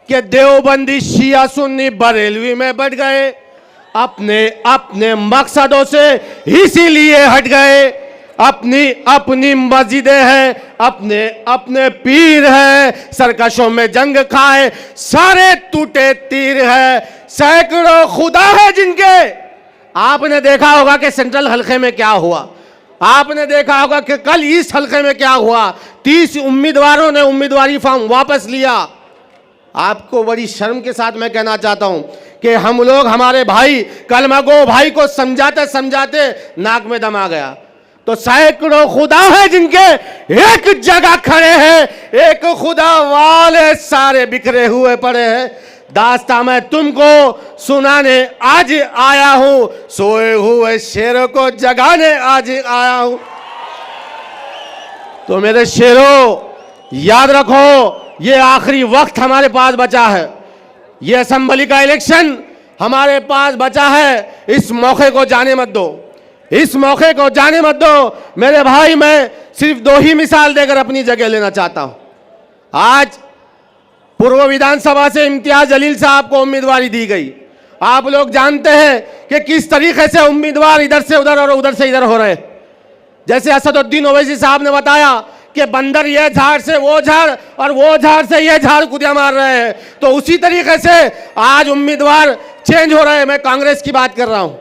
कि देवबंदी शिया सुन्नी बरेलवी में बढ़ गए, अपने अपने मकसदों से इसीलिए हट गए। अपनी अपनी मस्जिदें हैं, अपने अपने पीर हैं, सरकशों में जंग खाए सारे टूटे तीर है, सैकड़ों खुदा है जिनके। आपने देखा होगा कि सेंट्रल हल्के में क्या हुआ, आपने देखा होगा कि कल ईस्ट हल्के में क्या हुआ। 30 उम्मीदवारों ने उम्मीदवारी फॉर्म वापस लिया। आपको बड़ी शर्म के साथ मैं कहना चाहता हूं कि हम लोग हमारे भाई कलमगो भाई को समझाते समझाते नाक में दम आ गया। तो सैकड़ों खुदा है जिनके एक जगह खड़े हैं, एक खुदा वाले सारे बिखरे हुए पड़े हैं। दास्तां मैं तुमको सुनाने आज आया हूं, सोए हुए शेरों को जगाने आज आया हूं। तो मेरे शेरों याद रखो, ये आखिरी वक्त हमारे पास बचा है, ये असेंबली का इलेक्शन हमारे पास बचा है। इस मौके को जाने मत दो, इस मौके को जाने मत दो। मेरे भाई, मैं सिर्फ 2 ही मिसाल देकर अपनी जगह लेना चाहता हूं। आज पूर्व विधानसभा से इम्तियाज जलील साहब को उम्मीदवारी दी गई। आप लोग जानते हैं कि किस तरीके से उम्मीदवार इधर से उधर और उधर से इधर हो रहे। जैसे असदुद्दीन ओवैसी साहब ने बताया कि बंदर ये झाड़ से वो झाड़ और वो झाड़ से ये झाड़ कूदिया मार रहे हैं, तो उसी तरीके से आज उम्मीदवार चेंज हो रहे हैं। मैं कांग्रेस की बात कर रहा हूं,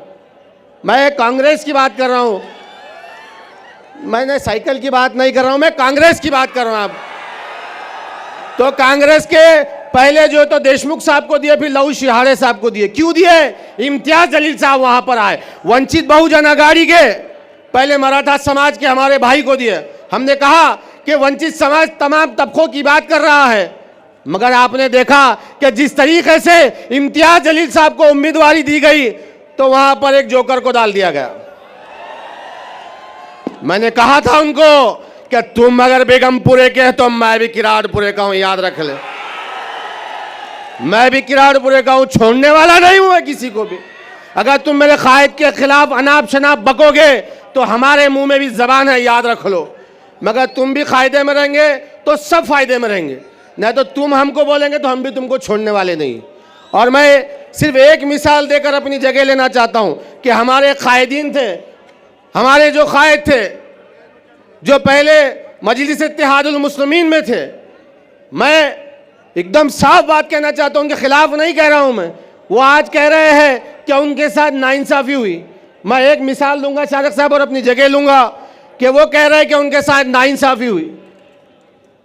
मैं कांग्रेस की बात कर रहा हूं, मैंने साइकिल की बात नहीं कर रहा हूं, मैं कांग्रेस की बात कर रहा हूं। तो कांग्रेस के पहले जो तो देशमुख साहब को दिए, फिर लहू शिहाड़े साहब को दिए। क्यों दिए? इम्तियाज जलील साहब वहां पर आए। वंचित बहुजन अघाड़ी के पहले मराठा समाज के हमारे भाई को दिए। हमने कहा कि वंचित समाज तमाम तबकों की बात कर रहा है, मगर आपने देखा कि जिस तरीके से इम्तियाज जलील साहब को उम्मीदवारी दी गई तो वहां पर एक जोकर को डाल दिया गया। मैंने कहा था उनको कि तुम अगर बेगमपुरे के तो मैं भी किराड़पुरे का हूं, याद रख ले। मैं भी किराड़पुरे का हूं, छोड़ने वाला नहीं हूं किसी को भी। अगर तुम मेरे कायद के खिलाफ अनाप शनाप बकोगे तो हमारे मुंह में भी जबान है, याद रख लो। मगर तुम भी फायदे में रहेंगे तो सब फायदे में रहेंगे, नहीं तो तुम हमको बोलेंगे तो हम भी तुमको छोड़ने वाले नहीं। और मैं सिर्फ एक मिसाल देकर अपनी जगह लेना चाहता हूं कि हमारे कायदीन थे, हमारे जो कायद थे, जो पहले मजलिस इत्तेहादुल मुस्लिमीन में थे। मैं एकदम साफ बात कहना चाहता हूं, उनके खिलाफ नहीं कह रहा हूं मैं। वो आज कह रहे हैं कि उनके साथ नाइंसाफी हुई। मैं एक मिसाल दूंगा शारक साहब और अपनी जगह लूंगा कि वो कह रहे हैं कि उनके साथ नाइंसाफी हुई।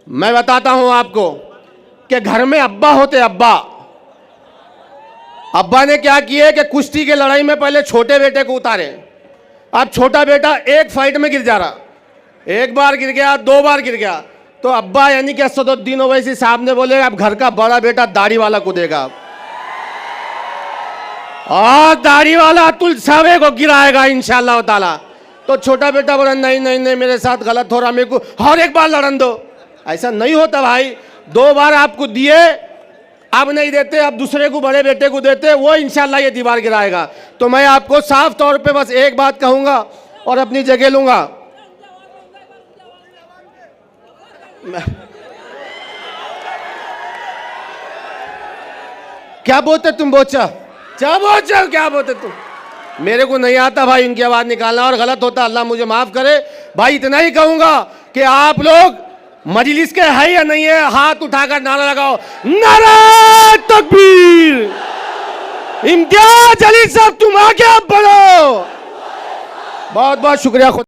मैं बताता हूं आपको कि घर में अब्बा होते, अब्बा ने क्या किए कि कुश्ती के लड़ाई में पहले छोटे बेटे को उतारे। अब छोटा बेटा एक फाइट में गिर जा रहा, एक बार गिर गया, 2 बार गिर गया, तो अब्बा यानी कि असदुद्दीन ओवैसी साहब ने बोले अब घर का बड़ा बेटा दाढ़ी वाला कूदेगा और दाढ़ी वाला अतुल सावे को गिराएगा इंशाअल्लाह ताला। तो छोटा बेटा बोला नहीं नहीं नहीं, मेरे साथ गलत हो रहा, मेरे को और एक बार लड़न दो। ऐसा नहीं होता भाई, 2 बार आपको दिए, अब नहीं देते, अब दूसरे को बड़े बेटे को देते, वो इंशाअल्लाह ये दीवार गिराएगा। तो मैं आपको साफ तौर पे बस एक बात कहूंगा और अपनी जगह लूंगा। क्या बोलते तुम? बोचा क्या बोचा, क्या बोलते तुम? मेरे को नहीं आता भाई उनकी आवाज निकालना, और गलत होता अल्लाह मुझे माफ करे भाई। इतना ही कहूंगा कि आप लोग मजलिस के है या नहीं है, हाथ उठाकर नारा लगाओ, नारा तकबीर। इम्तियाज जलील साहब तुम आगे आप बढ़ो। बहुत बहुत शुक्रिया।